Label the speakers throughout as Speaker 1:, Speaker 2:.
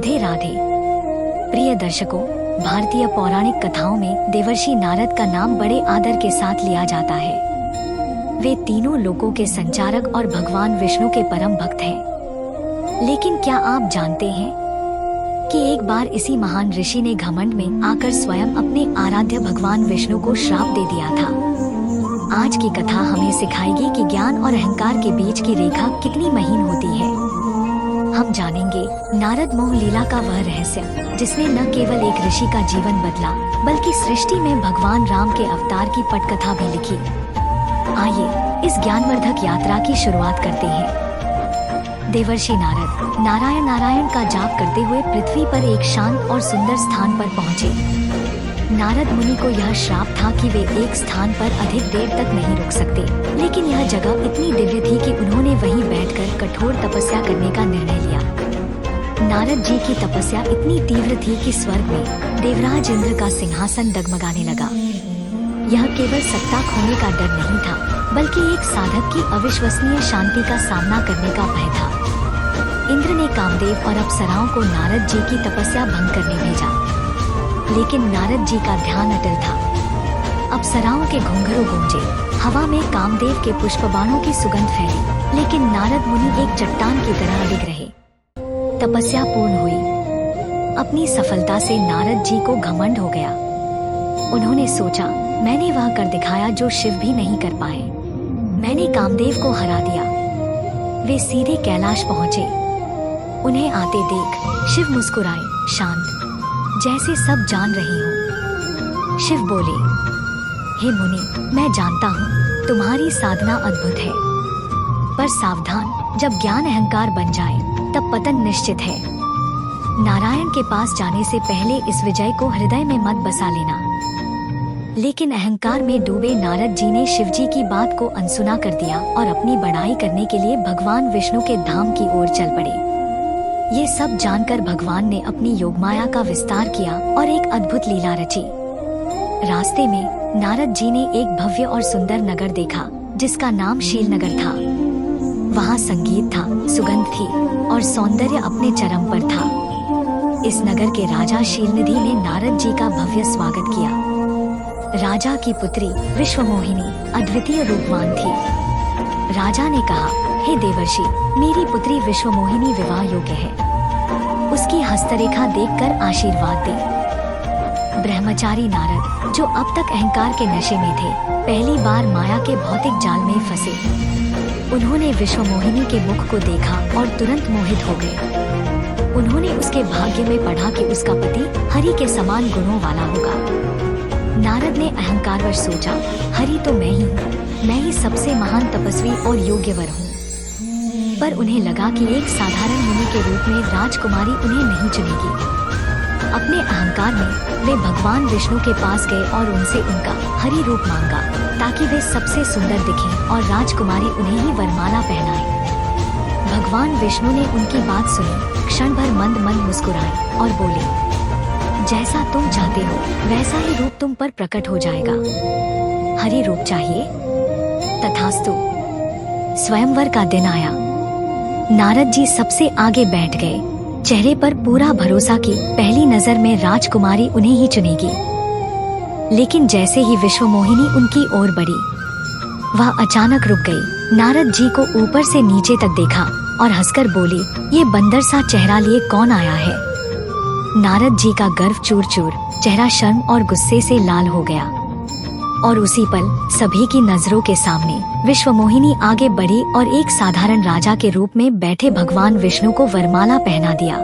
Speaker 1: राधे राधे। प्रिय दर्शकों, भारतीय पौराणिक कथाओं में देवर्षि नारद का नाम बड़े आदर के साथ लिया जाता है। वे तीनों लोकों के संचारक और भगवान विष्णु के परम भक्त हैं। लेकिन क्या आप जानते हैं कि एक बार इसी महान ऋषि ने घमंड में आकर स्वयं अपने आराध्य भगवान विष्णु को श्राप दे दिया था। आज की कथा हमें सिखाएगी कि ज्ञान और अहंकार के बीच की रेखा कितनी महीन होती है। हम जानेंगे नारद मोह लीला का वह रहस्य जिसने न केवल एक ऋषि का जीवन बदला बल्कि सृष्टि में भगवान राम के अवतार की पटकथा भी लिखी। आइए इस ज्ञानवर्धक यात्रा की शुरुआत करते हैं। देवर्षि नारद नारायण नारायण का जाप करते हुए पृथ्वी पर एक शांत और सुंदर स्थान पर पहुँचे। नारद मुनि को यह श्राप था कि वे एक स्थान पर अधिक देर तक नहीं रुक सकते, लेकिन यह जगह इतनी दिव्य थी कि उन्होंने वहीं बैठकर कठोर तपस्या करने का निर्णय लिया। नारद जी की तपस्या इतनी तीव्र थी कि स्वर्ग में देवराज इंद्र का सिंहासन डगमगाने लगा। यह केवल सत्ता खोने का डर नहीं था, बल्कि एक साधक की अविश्वसनीय शांति का सामना करने का भय था। इंद्र ने कामदेव और अप्सराओं को नारद जी की तपस्या भंग करने भेजा, लेकिन नारद जी का ध्यान अटल था। अप्सराओं के घुंघरू गूंजे, हवा में कामदेव के पुष्पबाणों की सुगंध फैली, लेकिन नारद मुनि एक चट्टान की तरह अडिग रहे। तपस्या पूर्ण हुई। अपनी सफलता से नारद जी को घमंड हो गया। उन्होंने सोचा, मैंने वह कर दिखाया जो शिव भी नहीं कर पाए। मैंने कामदेव को हरा दिया। वे सीधे कैलाश पहुँचे। उन्हें आते देख शिव मुस्कुराए, शांत, जैसे सब जान रही हूँ। शिव बोले, हे मुनि, मैं जानता हूँ तुम्हारी साधना अद्भुत है, पर सावधान, जब ज्ञान अहंकार बन जाए तब पतन निश्चित है। नारायण के पास जाने से पहले इस विजय को हृदय में मत बसा लेना। लेकिन अहंकार में डूबे नारद जी ने शिव जी की बात को अनसुना कर दिया और अपनी बड़ाई करने के लिए भगवान विष्णु के धाम की ओर चल पड़े। ये सब जानकर भगवान ने अपनी योगमाया का विस्तार किया और एक अद्भुत लीला रची। रास्ते में नारद जी ने एक भव्य और सुंदर नगर देखा जिसका नाम शीलनगर था। वहाँ संगीत था, सुगंध थी और सौंदर्य अपने चरम पर था। इस नगर के राजा शीलनिधि ने नारद जी का भव्य स्वागत किया। राजा की पुत्री विश्वमोहिनी अद्वितीय रूपवान थी। राजा ने कहा, हे देवर्षि, मेरी पुत्री विश्वमोहिनी विवाह योग्य है। उसकी हस्तरेखा देखकर आशीर्वाद दे। ब्रह्मचारी नारद, जो अब तक अहंकार के नशे में थे, पहली बार माया के भौतिक जाल में फंसे। उन्होंने विश्वमोहिनी के मुख को देखा और तुरंत मोहित हो गए। उन्होंने उसके भाग्य में पढ़ा कि उसका पति हरि के समान गुणों वाला होगा। नारद ने अहंकारवश सोचा, हरि तो मैं ही हूँ, मैं ही सबसे महान तपस्वी और योग्यवर हूँ। पर उन्हें लगा कि एक साधारण मुनि के रूप में राजकुमारी उन्हें नहीं चुनेगी। अपने अहंकार में वे भगवान विष्णु के पास गए और उनसे उनका हरि रूप मांगा ताकि वे सबसे सुंदर दिखें और राजकुमारी उन्हें ही वरमाला पहनाए। भगवान विष्णु ने उनकी बात सुनी, क्षण भर मंद मंद मुस्कुराए और बोले, जैसा तुम चाहते हो वैसा ही रूप तुम पर प्रकट हो जाएगा। हरि रूप चाहिए? तथास्तु। स्वयंवर का दिन आया। नारद जी सबसे आगे बैठ गए, चेहरे पर पूरा भरोसा कि पहली नजर में राजकुमारी उन्हें ही चुनेगी। लेकिन जैसे ही विश्वमोहिनी उनकी ओर बढ़ी, वह अचानक रुक गई। नारद जी को ऊपर से नीचे तक देखा और हंसकर बोली, ये बंदर सा चेहरा लिए कौन आया है? नारद जी का गर्व चूर चूर, चेहरा शर्म और गुस्से से लाल हो गया। और उसी पल सभी की नजरों के सामने विश्वमोहिनी आगे बढ़ी और एक साधारण राजा के रूप में बैठे भगवान विष्णु को वरमाला पहना दिया।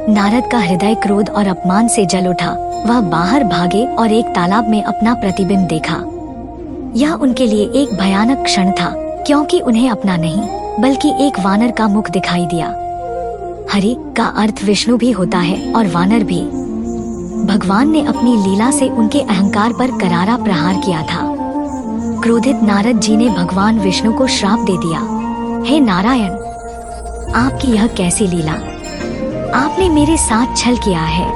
Speaker 1: नारद का हृदय क्रोध और अपमान से जल उठा। वह बाहर भागे और एक तालाब में अपना प्रतिबिंब देखा। यह उनके लिए एक भयानक क्षण था, क्योंकि उन्हें अपना नहीं बल्कि एक वानर का मुख दिखाई दिया। हरि का अर्थ विष्णु भी होता है और वानर भी। भगवान ने अपनी लीला से उनके अहंकार पर करारा प्रहार किया था। क्रोधित नारद जी ने भगवान विष्णु को श्राप दे दिया, हे नारायण, आपकी यह कैसी लीला? आपने मेरे साथ छल किया है।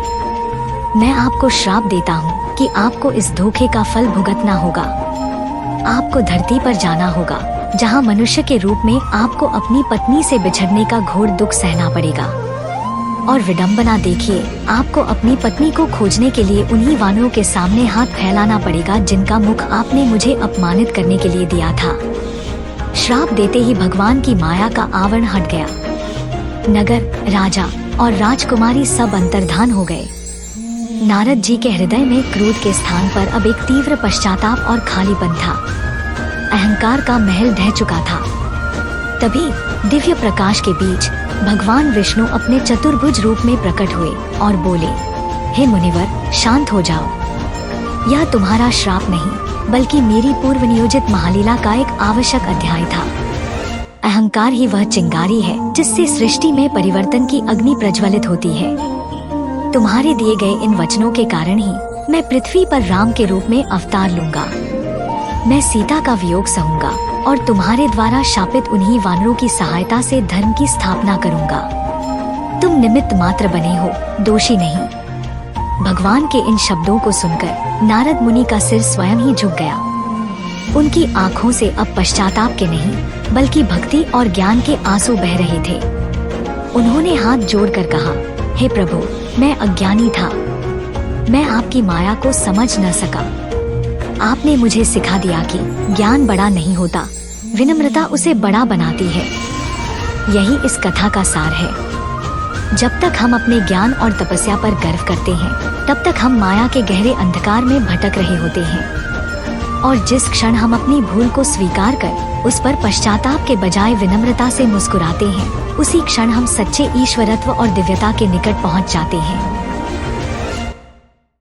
Speaker 1: मैं आपको श्राप देता हूँ कि आपको इस धोखे का फल भुगतना होगा। आपको धरती पर जाना होगा, जहाँ मनुष्य के रूप में आपको अपनी पत्नी से बिछड़ने का घोर दुख सहना पड़ेगा। और विडंबना देखिए, आपको अपनी पत्नी को खोजने के लिए उन्हीं वानरों के सामने हाथ फैलाना पड़ेगा जिनका मुख आपने मुझे अपमानित करने के लिए दिया था। श्राप देते ही भगवान की माया का आवरण हट गया। नगर, राजा और राजकुमारी सब अंतर्धान हो गए। नारद जी के हृदय में क्रोध के स्थान पर अब एक तीव्र पश्चाताप और खालीपन था। अहंकार का महल ढह चुका था। तभी दिव्य प्रकाश के बीच भगवान विष्णु अपने चतुर्भुज रूप में प्रकट हुए और बोले, हे मुनिवर, शांत हो जाओ। यह तुम्हारा श्राप नहीं, बल्कि मेरी पूर्व नियोजित महालीला का एक आवश्यक अध्याय था। अहंकार ही वह चिंगारी है जिससे सृष्टि में परिवर्तन की अग्नि प्रज्वलित होती है। तुम्हारे दिए गए इन वचनों के कारण ही मैं पृथ्वी पर राम के रूप में अवतार लूंगा। मैं सीता का वियोग सहूंगा और तुम्हारे द्वारा शापित उन्हीं वानरों की सहायता से धर्म की स्थापना करूंगा। तुम निमित्त मात्र बने हो, दोषी नहीं। भगवान के इन शब्दों को सुनकर नारद मुनि का सिर स्वयं ही झुक गया। उनकी आंखों से अब पश्चाताप के नहीं, बल्कि भक्ति और ज्ञान के आंसू बह रहे थे। उन्होंने हाथ जोड़कर कहा, हे प्रभु, मैं अज्ञानी था। मैं आपकी माया को समझ न सका। आपने मुझे सिखा दिया कि ज्ञान बड़ा नहीं होता, विनम्रता उसे बड़ा बनाती है। यही इस कथा का सार है। जब तक हम अपने ज्ञान और तपस्या पर गर्व करते हैं, तब तक हम माया के गहरे अंधकार में भटक रहे होते हैं। और जिस क्षण हम अपनी भूल को स्वीकार कर उस पर पश्चाताप के बजाय विनम्रता से मुस्कुराते हैं, उसी क्षण हम सच्चे ईश्वरत्व और दिव्यता के निकट पहुंच जाते हैं।